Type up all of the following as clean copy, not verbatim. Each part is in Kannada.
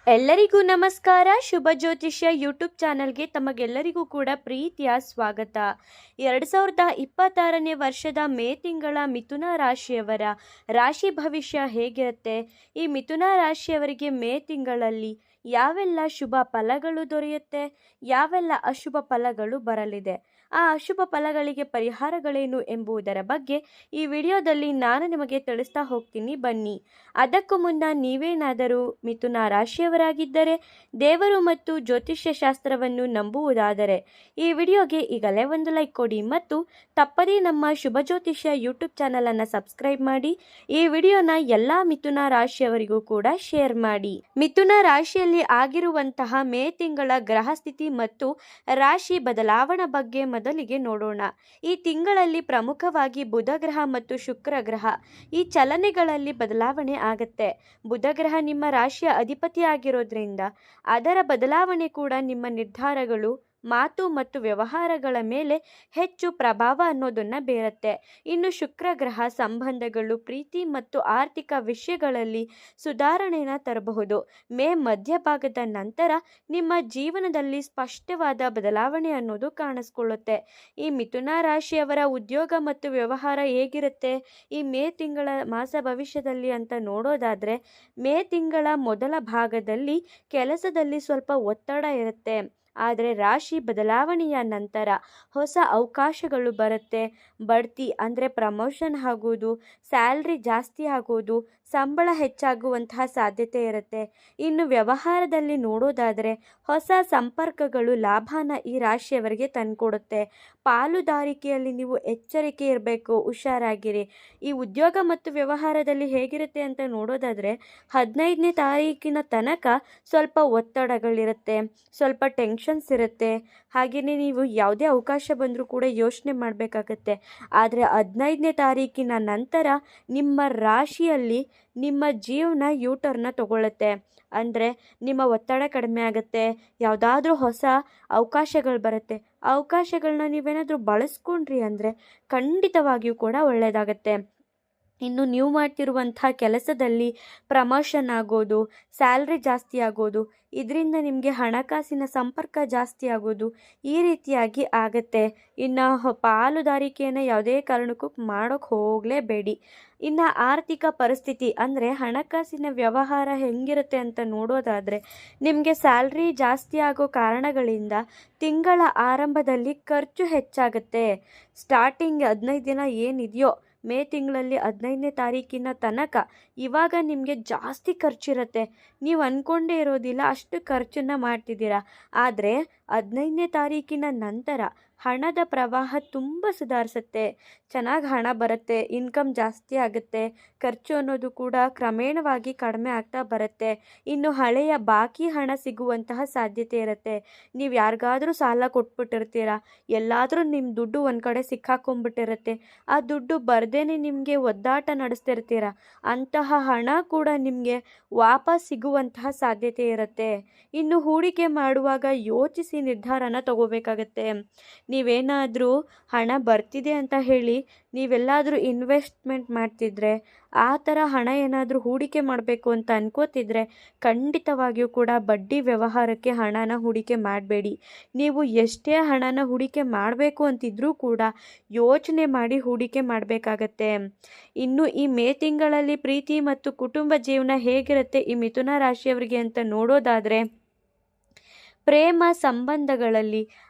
ಎಲ್ಲರಿಗೂ ನಮಸ್ಕಾರ. ಶುಭ ಜ್ಯೋತಿಷ್ಯ ಯೂಟ್ಯೂಬ್ ಚಾನಲ್ಗೆ ತಮಗೆಲ್ಲರಿಗೂ ಕೂಡ ಪ್ರೀತಿಯ ಸ್ವಾಗತ. 2026ನೇ ವರ್ಷದ ಮೇ ತಿಂಗಳ ಮಿಥುನ ರಾಶಿಯವರ ರಾಶಿ ಭವಿಷ್ಯ ಹೇಗಿರುತ್ತೆ, ಈ ಮಿಥುನ ರಾಶಿಯವರಿಗೆ ಮೇ ತಿಂಗಳಲ್ಲಿ ಯಾವೆಲ್ಲ ಶುಭ ಫಲಗಳು ದೊರೆಯುತ್ತೆ, ಯಾವೆಲ್ಲ ಅಶುಭ ಫಲಗಳು ಬರಲಿದೆ, ಆ ಅಶುಭ ಫಲಗಳಿಗೆ ಪರಿಹಾರಗಳೇನು ಎಂಬುದರ ಬಗ್ಗೆ ಈ ವಿಡಿಯೋದಲ್ಲಿ ನಾನು ನಿಮಗೆ ತಿಳಿಸ್ತಾ ಹೋಗ್ತೀನಿ. ಬನ್ನಿ. ಅದಕ್ಕೂ ಮುನ್ನ ನೀವೇನಾದರೂ ಮಿಥುನ ರಾಶಿಯವರಾಗಿದ್ದರೆ, ದೇವರು ಮತ್ತು ಜ್ಯೋತಿಷ್ಯ ಶಾಸ್ತ್ರವನ್ನು ನಂಬುವುದಾದರೆ ಈ ವಿಡಿಯೋಗೆ ಈಗಲೇ ಒಂದು ಲೈಕ್ ಕೊಡಿ ಮತ್ತು ತಪ್ಪದೇ ನಮ್ಮ ಶುಭ ಜ್ಯೋತಿಷ್ಯ ಯೂಟ್ಯೂಬ್ ಚಾನಲನ್ನು ಸಬ್ಸ್ಕ್ರೈಬ್ ಮಾಡಿ. ಈ ವಿಡಿಯೋನ ಎಲ್ಲ ಮಿಥುನ ರಾಶಿಯವರಿಗೂ ಕೂಡ ಶೇರ್ ಮಾಡಿ. ಮಿಥುನ ರಾಶಿಯಲ್ಲಿ ಆಗಿರುವಂತಹ ಮೇ ತಿಂಗಳ ಗ್ರಹ ಸ್ಥಿತಿ ಮತ್ತು ರಾಶಿ ಬದಲಾವಣೆ ಬಗ್ಗೆ ಮೊದಲಿಗೆ ನೋಡೋಣ. ಈ ತಿಂಗಳಲ್ಲಿ ಪ್ರಮುಖವಾಗಿ ಬುಧ ಗ್ರಹ ಮತ್ತು ಶುಕ್ರ ಗ್ರಹ ಈ ಚಲನೆಗಳಲ್ಲಿ ಬದಲಾವಣೆ ಆಗತ್ತೆ. ಬುಧ ಗ್ರಹ ನಿಮ್ಮ ರಾಶಿಯ ಅಧಿಪತಿ ಆಗಿರೋದ್ರಿಂದ ಅದರ ಬದಲಾವಣೆ ಕೂಡ ನಿಮ್ಮ ನಿರ್ಧಾರಗಳು, ಮಾತು ಮತ್ತು ವ್ಯವಹಾರಗಳ ಮೇಲೆ ಹೆಚ್ಚು ಪ್ರಭಾವ ಅನ್ನೋದನ್ನು ಬೀರುತ್ತೆ. ಇನ್ನು ಶುಕ್ರ ಗ್ರಹ ಸಂಬಂಧಗಳು, ಪ್ರೀತಿ ಮತ್ತು ಆರ್ಥಿಕ ವಿಷಯಗಳಲ್ಲಿ ಸುಧಾರಣೆಯನ್ನು ತರಬಹುದು. ಮೇ ಮಧ್ಯಭಾಗದ ನಂತರ ನಿಮ್ಮ ಜೀವನದಲ್ಲಿ ಸ್ಪಷ್ಟವಾದ ಬದಲಾವಣೆ ಅನ್ನೋದು ಕಾಣಿಸ್ಕೊಳ್ಳುತ್ತೆ. ಈ ಮಿಥುನ ರಾಶಿಯವರ ಉದ್ಯೋಗ ಮತ್ತು ವ್ಯವಹಾರ ಹೇಗಿರುತ್ತೆ ಈ ಮೇ ತಿಂಗಳ ಮಾಸ ಭವಿಷ್ಯದಲ್ಲಿ ಅಂತ ನೋಡೋದಾದರೆ, ಮೇ ತಿಂಗಳ ಮೊದಲ ಭಾಗದಲ್ಲಿ ಕೆಲಸದಲ್ಲಿ ಸ್ವಲ್ಪ ಒತ್ತಡ ಇರುತ್ತೆ. ಆದರೆ ರಾಶಿ ಬದಲಾವಣೆಯ ನಂತರ ಹೊಸ ಅವಕಾಶಗಳು ಬರುತ್ತೆ. ಬಡ್ತಿ ಅಂದರೆ ಪ್ರಮೋಷನ್ ಆಗೋದು, ಸ್ಯಾಲ್ರಿ ಜಾಸ್ತಿ ಆಗೋದು, ಸಂಬಳ ಹೆಚ್ಚಾಗುವಂತಹ ಸಾಧ್ಯತೆ ಇರುತ್ತೆ. ಇನ್ನು ವ್ಯವಹಾರದಲ್ಲಿ ನೋಡೋದಾದರೆ ಹೊಸ ಸಂಪರ್ಕಗಳು ಲಾಭನ ಈ ರಾಶಿಯವರಿಗೆ ತಂದುಕೊಡುತ್ತೆ. ಪಾಲುದಾರಿಕೆಯಲ್ಲಿ ನೀವು ಎಚ್ಚರಿಕೆ ಇರಬೇಕು, ಹುಷಾರಾಗಿರಿ. ಈ ಉದ್ಯೋಗ ಮತ್ತು ವ್ಯವಹಾರದಲ್ಲಿ ಹೇಗಿರುತ್ತೆ ಅಂತ ನೋಡೋದಾದರೆ 15ನೇ ತಾರೀಕಿನ ತನಕ ಸ್ವಲ್ಪ ಒತ್ತಡಗಳಿರುತ್ತೆ, ಸ್ವಲ್ಪ ಟೆನ್ಷನ್ಸ್ ಇರುತ್ತೆ. ಹಾಗೆಯೇ ನೀವು ಯಾವುದೇ ಅವಕಾಶ ಬಂದರೂ ಕೂಡ ಯೋಚನೆ ಮಾಡಬೇಕಾಗತ್ತೆ. ಆದರೆ 15ನೇ ತಾರೀಕಿನ ನಂತರ ನಿಮ್ಮ ರಾಶಿಯಲ್ಲಿ ನಿಮ್ಮ ಜೀವನ ಯೂಟರ್ನ ತಗೊಳ್ಳುತ್ತೆ. ಅಂದರೆ ನಿಮ್ಮ ಒತ್ತಡ ಕಡಿಮೆ ಆಗುತ್ತೆ, ಯಾವುದಾದ್ರೂ ಹೊಸ ಅವಕಾಶಗಳು ಬರುತ್ತೆ. ಆ ಅವಕಾಶಗಳನ್ನ ನೀವೇನಾದರೂ ಬಳಸ್ಕೊಂಡ್ರಿ ಅಂದರೆ ಖಂಡಿತವಾಗಿಯೂ ಕೂಡ ಒಳ್ಳೆಯದಾಗತ್ತೆ. ಇನ್ನು ನೀವು ಮಾಡ್ತಿರುವಂಥ ಕೆಲಸದಲ್ಲಿ ಪ್ರಮೋಷನ್ ಆಗೋದು, ಸ್ಯಾಲ್ರಿ ಜಾಸ್ತಿ ಆಗೋದು, ಇದರಿಂದ ನಿಮಗೆ ಹಣಕಾಸಿನ ಸಂಪರ್ಕ ಜಾಸ್ತಿ ಆಗೋದು, ಈ ರೀತಿಯಾಗಿ ಆಗತ್ತೆ. ಇನ್ನು ಪಾಲುದಾರಿಕೆಯನ್ನು ಯಾವುದೇ ಕಾರಣಕ್ಕೂ ಮಾಡೋಕ್ಕೆ ಹೋಗಲೇಬೇಡಿ. ಇನ್ನು ಆರ್ಥಿಕ ಪರಿಸ್ಥಿತಿ ಅಂದರೆ ಹಣಕಾಸಿನ ವ್ಯವಹಾರ ಹೆಂಗಿರುತ್ತೆ ಅಂತ ನೋಡೋದಾದರೆ, ನಿಮಗೆ ಸ್ಯಾಲ್ರಿ ಜಾಸ್ತಿ ಆಗೋ ಕಾರಣಗಳಿಂದ ತಿಂಗಳ ಆರಂಭದಲ್ಲಿ ಖರ್ಚು ಹೆಚ್ಚಾಗುತ್ತೆ. ಸ್ಟಾರ್ಟಿಂಗ್ 15 ದಿನ ಏನಿದೆಯೋ ಮೇ ತಿಂಗಳಲ್ಲಿ 15ನೇ ತಾರೀಕಿನ ತನಕ ಇವಾಗ ನಿಮಗೆ ಜಾಸ್ತಿ ಖರ್ಚಿರುತ್ತೆ. ನೀವು ಅಂದ್ಕೊಂಡೇ ಇರೋದಿಲ್ಲ ಅಷ್ಟು ಖರ್ಚನ್ನು ಮಾಡ್ತಿದ್ದೀರಾ. ಆದರೆ 15ನೇ ತಾರೀಕಿನ ನಂತರ ಹಣದ ಪ್ರವಾಹ ತುಂಬ ಸುಧಾರಿಸುತ್ತೆ. ಚೆನ್ನಾಗಿ ಹಣ ಬರುತ್ತೆ, ಇನ್ಕಮ್ ಜಾಸ್ತಿ ಆಗುತ್ತೆ, ಖರ್ಚು ಅನ್ನೋದು ಕೂಡ ಕ್ರಮೇಣವಾಗಿ ಕಡಿಮೆ ಆಗ್ತಾ ಬರುತ್ತೆ. ಇನ್ನು ಹಳೆಯ ಬಾಕಿ ಹಣ ಸಿಗುವಂತಹ ಸಾಧ್ಯತೆ ಇರುತ್ತೆ. ನೀವು ಯಾರಿಗಾದರೂ ಸಾಲ ಕೊಟ್ಬಿಟ್ಟಿರ್ತೀರ, ಎಲ್ಲಾದರೂ ನಿಮ್ಮ ದುಡ್ಡು ಒಂದು ಕಡೆ ಸಿಕ್ಕಾಕೊಂಡ್ಬಿಟ್ಟಿರುತ್ತೆ. ಆ ದುಡ್ಡು ಬರ್ದೇನೆ ನಿಮಗೆ ಒದ್ದಾಟ ನಡೆಸ್ತಿರ್ತೀರ, ಅಂತಹ ಹಣ ಕೂಡ ನಿಮಗೆ ವಾಪಸ್ ಸಿಗುವಂತಹ ಸಾಧ್ಯತೆ ಇರುತ್ತೆ. ಇನ್ನು ಹೂಡಿಕೆ ಮಾಡುವಾಗ ಯೋಚಿಸಿ ನಿರ್ಧಾರನ ತಗೋಬೇಕಾಗತ್ತೆ. ನೀವೇನಾದರೂ ಹಣ ಬರ್ತಿದೆ ಅಂತ ಹೇಳಿ ನೀವೆಲ್ಲಾದರೂ ಇನ್ವೆಸ್ಟ್ಮೆಂಟ್ ಮಾಡ್ತಿದ್ರೆ, ಆ ಥರ ಹಣ ಏನಾದರೂ ಹೂಡಿಕೆ ಮಾಡಬೇಕು ಅಂತ ಅನ್ಕೋತಿದ್ರೆ ಖಂಡಿತವಾಗಿಯೂ ಕೂಡ ಬಡ್ಡಿ ವ್ಯವಹಾರಕ್ಕೆ ಹಣನ ಹೂಡಿಕೆ ಮಾಡಬೇಡಿ. ನೀವು ಎಷ್ಟೇ ಹಣನ ಹೂಡಿಕೆ ಮಾಡಬೇಕು ಅಂತಿದ್ರೂ ಕೂಡ ಯೋಚನೆ ಮಾಡಿ ಹೂಡಿಕೆ ಮಾಡಬೇಕಾಗತ್ತೆ. ಇನ್ನು ಈ ಮೇ ತಿಂಗಳಲ್ಲಿ ಪ್ರೀತಿ ಮತ್ತು ಕುಟುಂಬ ಜೀವನ ಹೇಗಿರುತ್ತೆ ಈ ಮಿಥುನ ರಾಶಿಯವರಿಗೆ ಅಂತ ನೋಡೋದಾದರೆ, ಪ್ರೇಮ ಸಂಬಂಧಗಳಲ್ಲಿ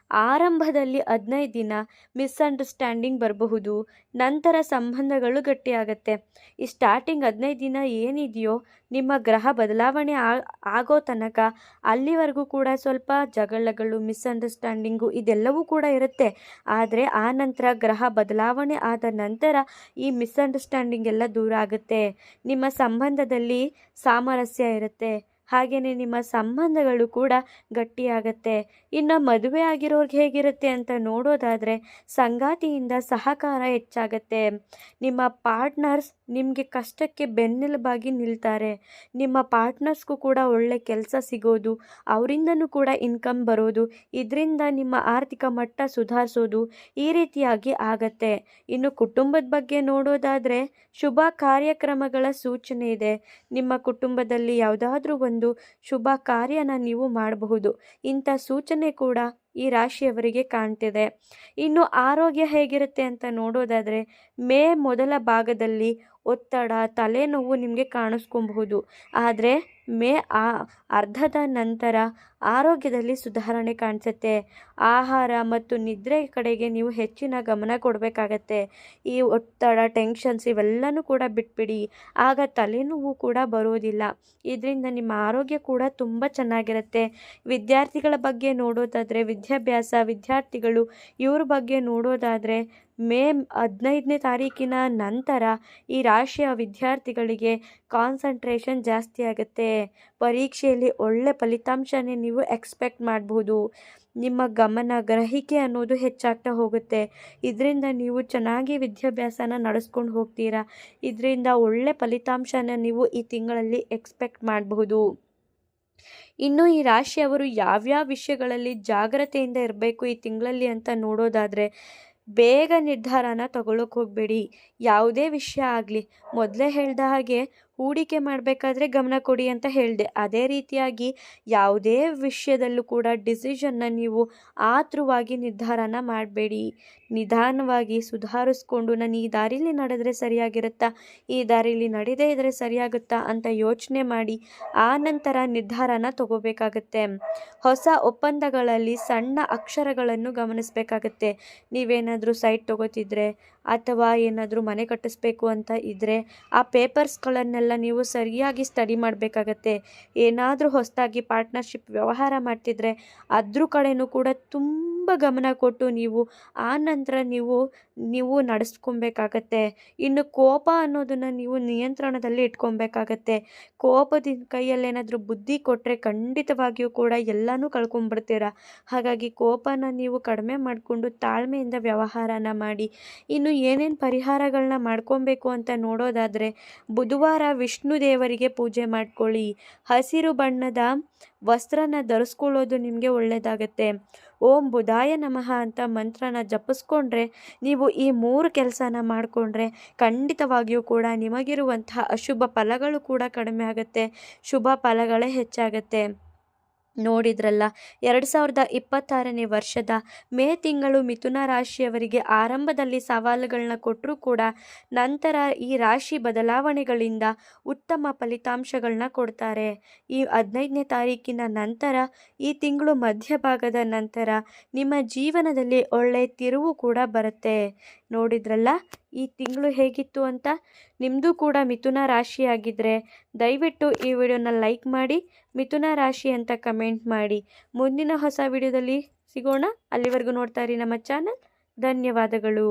ಆರಂಭದಲ್ಲಿ 15 ದಿನ ಮಿಸ್ಅಂಡರ್ಸ್ಟ್ಯಾಂಡಿಂಗ್ ಬರಬಹುದು. ನಂತರ ಸಂಬಂಧಗಳು ಗಟ್ಟಿಯಾಗತ್ತೆ. ಈ ಸ್ಟಾರ್ಟಿಂಗ್ 15 ದಿನ ಏನಿದೆಯೋ ನಿಮ್ಮ ಗ್ರಹ ಬದಲಾವಣೆ ಆಗೋ ತನಕ ಅಲ್ಲಿವರೆಗೂ ಕೂಡ ಸ್ವಲ್ಪ ಜಗಳಗಳು, ಮಿಸ್ಅಂಡರ್ಸ್ಟ್ಯಾಂಡಿಂಗು ಇದೆಲ್ಲವೂ ಕೂಡ ಇರುತ್ತೆ. ಆದರೆ ಆ ನಂತರ ಗ್ರಹ ಬದಲಾವಣೆ ಆದ ನಂತರ ಈ ಮಿಸ್ಅಂಡರ್ಸ್ಟ್ಯಾಂಡಿಂಗ್ ಎಲ್ಲ ದೂರ ಆಗುತ್ತೆ. ನಿಮ್ಮ ಸಂಬಂಧದಲ್ಲಿ ಸಾಮರಸ್ಯ ಇರುತ್ತೆ. ಹಾಗೆಯೇ ನಿಮ್ಮ ಸಂಬಂಧಗಳು ಕೂಡ ಗಟ್ಟಿಯಾಗತ್ತೆ. ಇನ್ನು ಮದುವೆ ಆಗಿರೋರ್ಗೆ ಹೇಗಿರುತ್ತೆ ಅಂತ ನೋಡೋದಾದರೆ, ಸಂಗಾತಿಯಿಂದ ಸಹಕಾರ ಹೆಚ್ಚಾಗತ್ತೆ. ನಿಮ್ಮ ಪಾರ್ಟ್ನರ್ಸ್ ನಿಮಗೆ ಕಷ್ಟಕ್ಕೆ ಬೆನ್ನೆಲುಬಾಗಿ ನಿಲ್ತಾರೆ. ನಿಮ್ಮ ಪಾರ್ಟ್ನರ್ಸ್ಗೂ ಕೂಡ ಒಳ್ಳೆ ಕೆಲಸ ಸಿಗೋದು, ಅವರಿಂದನೂ ಕೂಡ ಇನ್ಕಮ್ ಬರೋದು, ಇದರಿಂದ ನಿಮ್ಮ ಆರ್ಥಿಕ ಮಟ್ಟ ಸುಧಾರಿಸೋದು ಈ ರೀತಿಯಾಗಿ ಆಗತ್ತೆ. ಇನ್ನು ಕುಟುಂಬದ ಬಗ್ಗೆ ನೋಡೋದಾದರೆ ಶುಭ ಕಾರ್ಯಕ್ರಮಗಳ ಸೂಚನೆ ಇದೆ. ನಿಮ್ಮ ಕುಟುಂಬದಲ್ಲಿ ಯಾವುದಾದ್ರೂ ಒಂದು ಶುಭ ಕಾರ್ಯನ ನೀವು ಮಾಡಬಹುದು. ಇಂಥ ಸೂಚನೆ ಕೂಡ ಈ ರಾಶಿಯವರಿಗೆ ಕಾಣ್ತಿದೆ. ಇನ್ನು ಆರೋಗ್ಯ ಹೇಗಿರುತ್ತೆ ಅಂತ ನೋಡೋದಾದರೆ ಮೇ ಮೊದಲ ಭಾಗದಲ್ಲಿ ಒತ್ತಡ, ತಲೆನೋವು ನಿಮಗೆ ಕಾಣಿಸ್ಕೊಬಹುದು. ಆದರೆ ಮೇ ಅರ್ಧದ ನಂತರ ಆರೋಗ್ಯದಲ್ಲಿ ಸುಧಾರಣೆ ಕಾಣಿಸುತ್ತೆ. ಆಹಾರ ಮತ್ತು ನಿದ್ರೆ ಕಡೆಗೆ ನೀವು ಹೆಚ್ಚಿನ ಗಮನ ಕೊಡಬೇಕಾಗತ್ತೆ. ಈ ಒತ್ತಡ, ಟೆನ್ಷನ್ಸ್ ಇವೆಲ್ಲನೂ ಕೂಡ ಬಿಟ್ಬಿಡಿ. ಆಗ ತಲೆನೋವು ಕೂಡ ಬರೋದಿಲ್ಲ. ಇದರಿಂದ ನಿಮ್ಮ ಆರೋಗ್ಯ ಕೂಡ ತುಂಬ ಚೆನ್ನಾಗಿರುತ್ತೆ. ವಿದ್ಯಾರ್ಥಿಗಳ ಬಗ್ಗೆ ನೋಡೋದಾದರೆ ವಿದ್ಯಾರ್ಥಿಗಳು ಇವ್ರ ಬಗ್ಗೆ ನೋಡೋದಾದರೆ ಮೇ 15ನೇ ತಾರೀಕಿನ ನಂತರ ಈ ರಾಶಿಯ ವಿದ್ಯಾರ್ಥಿಗಳಿಗೆ ಕಾನ್ಸಂಟ್ರೇಷನ್ ಜಾಸ್ತಿ ಆಗುತ್ತೆ. ಪರೀಕ್ಷೆಯಲ್ಲಿ ಒಳ್ಳೆ ಫಲಿತಾಂಶನೇ ನೀವು ಎಕ್ಸ್ಪೆಕ್ಟ್ ಮಾಡಬಹುದು. ನಿಮ್ಮ ಗಮನ ಗ್ರಹಿಕೆ ಅನ್ನೋದು ಹೆಚ್ಚಾಗ್ತಾ ಹೋಗುತ್ತೆ. ಇದರಿಂದ ನೀವು ಚೆನ್ನಾಗಿ ವಿದ್ಯಾಭ್ಯಾಸನ ನಡೆಸ್ಕೊಂಡು ಹೋಗ್ತೀರಾ. ಇದರಿಂದ ಒಳ್ಳೆ ಫಲಿತಾಂಶನ ನೀವು ಈ ತಿಂಗಳಲ್ಲಿ ಎಕ್ಸ್ಪೆಕ್ಟ್ ಮಾಡಬಹುದು. ಇನ್ನು ಈ ರಾಶಿಯವರು ಯಾವ್ಯಾವ ವಿಷಯಗಳಲ್ಲಿ ಜಾಗ್ರತೆಯಿಂದ ಇರಬೇಕು ಈ ತಿಂಗಳಲ್ಲಿ ಅಂತ ನೋಡೋದಾದರೆ ಬೇಗ ನಿರ್ಧಾರನ ತಗೊಳ್ಳೋಕೆ ಹೋಗಬೇಡಿ. ಯಾವುದೇ ವಿಷಯ ಆಗಲಿ, ಮೊದಲೇ ಹೇಳ್ದ ಹಾಗೆ ಹೂಡಿಕೆ ಮಾಡಬೇಕಾದ್ರೆ ಗಮನ ಕೊಡಿ ಅಂತ ಹೇಳಿದೆ. ಅದೇ ರೀತಿಯಾಗಿ ಯಾವುದೇ ವಿಷಯದಲ್ಲೂ ಕೂಡ ಡಿಸಿಷನ್ನ ನೀವು ಆತುರವಾಗಿ ನಿರ್ಧಾರನ ಮಾಡಬೇಡಿ. ನಿಧಾನವಾಗಿ ಸುಧಾರಿಸ್ಕೊಂಡು ನಾನು ಈ ದಾರಿಲಿ ನಡೆದ್ರೆ ಸರಿಯಾಗಿರುತ್ತಾ, ಈ ದಾರಿಲಿ ನಡೆದೇ ಇದ್ದರೆ ಸರಿಯಾಗುತ್ತಾ ಅಂತ ಯೋಚನೆ ಮಾಡಿ ಆ ನಂತರ ನಿರ್ಧಾರನ ತಗೋಬೇಕಾಗತ್ತೆ. ಹೊಸ ಒಪ್ಪಂದಗಳಲ್ಲಿ ಸಣ್ಣ ಅಕ್ಷರಗಳನ್ನು ಗಮನಿಸಬೇಕಾಗತ್ತೆ. ನೀವೇನಾದರೂ ಸೈಟ್ ತಗೋತಿದ್ರೆ ಅಥವಾ ಏನಾದರೂ ಮನೆ ಕಟ್ಟಿಸ್ಬೇಕು ಅಂತ ಇದ್ದರೆ ಆ ಪೇಪರ್ಸ್ಗಳನ್ನೆಲ್ಲ ನೀವು ಸರಿಯಾಗಿ ಸ್ಟಡಿ ಮಾಡಬೇಕಾಗತ್ತೆ. ಏನಾದರೂ ಹೊಸದಾಗಿ ಪಾರ್ಟ್ನರ್ಶಿಪ್ ವ್ಯವಹಾರ ಮಾಡ್ತಿದ್ರೆ ಅದ್ರ ಕಡೆನೂ ಕೂಡ ತುಂಬ ಗಮನ ಕೊಟ್ಟು ನೀವು ಆ ನಂತರ ನೀವು ನಡೆಸ್ಕೊಬೇಕಾಗತ್ತೆ. ಇನ್ನು ಕೋಪ ಅನ್ನೋದನ್ನು ನೀವು ನಿಯಂತ್ರಣದಲ್ಲಿ ಇಟ್ಕೊಬೇಕಾಗತ್ತೆ. ಕೋಪದಿಂದ ಕೈಯಲ್ಲೇನಾದರೂ ಬುದ್ಧಿ ಕೊಟ್ಟರೆ ಖಂಡಿತವಾಗಿಯೂ ಕೂಡ ಎಲ್ಲನೂ ಕಳ್ಕೊಂಡ್ಬಿಡ್ತೀರ. ಹಾಗಾಗಿ ಕೋಪನ ನೀವು ಕಡಿಮೆ ಮಾಡಿಕೊಂಡು ತಾಳ್ಮೆಯಿಂದ ವ್ಯವಹಾರನ ಮಾಡಿ. ಇನ್ನು ಏನೇನು ಪರಿಹಾರಗಳನ್ನ ಮಾಡ್ಕೊಬೇಕು ಅಂತ ನೋಡೋದಾದರೆ ಬುಧವಾರ ವಿಷ್ಣು ದೇವರಿಗೆ ಪೂಜೆ ಮಾಡ್ಕೊಳ್ಳಿ. ಹಸಿರು ಬಣ್ಣದ ವಸ್ತ್ರನ ಧರಿಸ್ಕೊಳ್ಳೋದು ನಿಮಗೆ ಒಳ್ಳೆಯದಾಗತ್ತೆ. ಓಂ ಬುಧಾಯ ನಮಃ ಅಂತ ಮಂತ್ರನ ಜಪಿಸ್ಕೊಂಡ್ರೆ ನೀವು ಈ 3 ಕೆಲಸನ ಮಾಡಿಕೊಂಡ್ರೆ ಖಂಡಿತವಾಗಿಯೂ ಕೂಡ ನಿಮಗಿರುವಂತಹ ಅಶುಭ ಫಲಗಳು ಕೂಡ ಕಡಿಮೆ ಆಗುತ್ತೆ, ಶುಭ ಫಲಗಳೇ ಹೆಚ್ಚಾಗತ್ತೆ. ನೋಡಿದ್ರಲ್ಲ, 2026ನೇ ವರ್ಷದ ಮೇ ತಿಂಗಳು ಮಿಥುನ ರಾಶಿಯವರಿಗೆ ಆರಂಭದಲ್ಲಿ ಸವಾಲುಗಳನ್ನ ಕೊಟ್ಟರೂ ಕೂಡ ನಂತರ ಈ ರಾಶಿ ಬದಲಾವಣೆಗಳಿಂದ ಉತ್ತಮ ಫಲಿತಾಂಶಗಳನ್ನ ಕೊಡ್ತಾರೆ. ಈ 15ನೇ ತಾರೀಕಿನ ನಂತರ ಈ ತಿಂಗಳು ಮಧ್ಯಭಾಗದ ನಂತರ ನಿಮ್ಮ ಜೀವನದಲ್ಲಿ ಒಳ್ಳೆಯ ತಿರುವು ಕೂಡ ಬರುತ್ತೆ. ನೋಡಿದ್ರಲ್ಲ ಈ ತಿಂಗಳು ಹೇಗಿತ್ತು ಅಂತ. ನಿಮ್ಮದು ಕೂಡ ಮಿಥುನ ರಾಶಿಯಾಗಿದ್ದರೆ ದಯವಿಟ್ಟು ಈ ವಿಡಿಯೋನ ಲೈಕ್ ಮಾಡಿ, ಮಿಥುನ ರಾಶಿ ಅಂತ ಕಮೆಂಟ್ ಮಾಡಿ. ಮುಂದಿನ ಹೊಸ ವಿಡಿಯೋದಲ್ಲಿ ಸಿಗೋಣ. ಅಲ್ಲಿವರೆಗೂ ನೋಡ್ತಾ ಇರಿ ನಮ್ಮ ಚಾನಲ್. ಧನ್ಯವಾದಗಳು.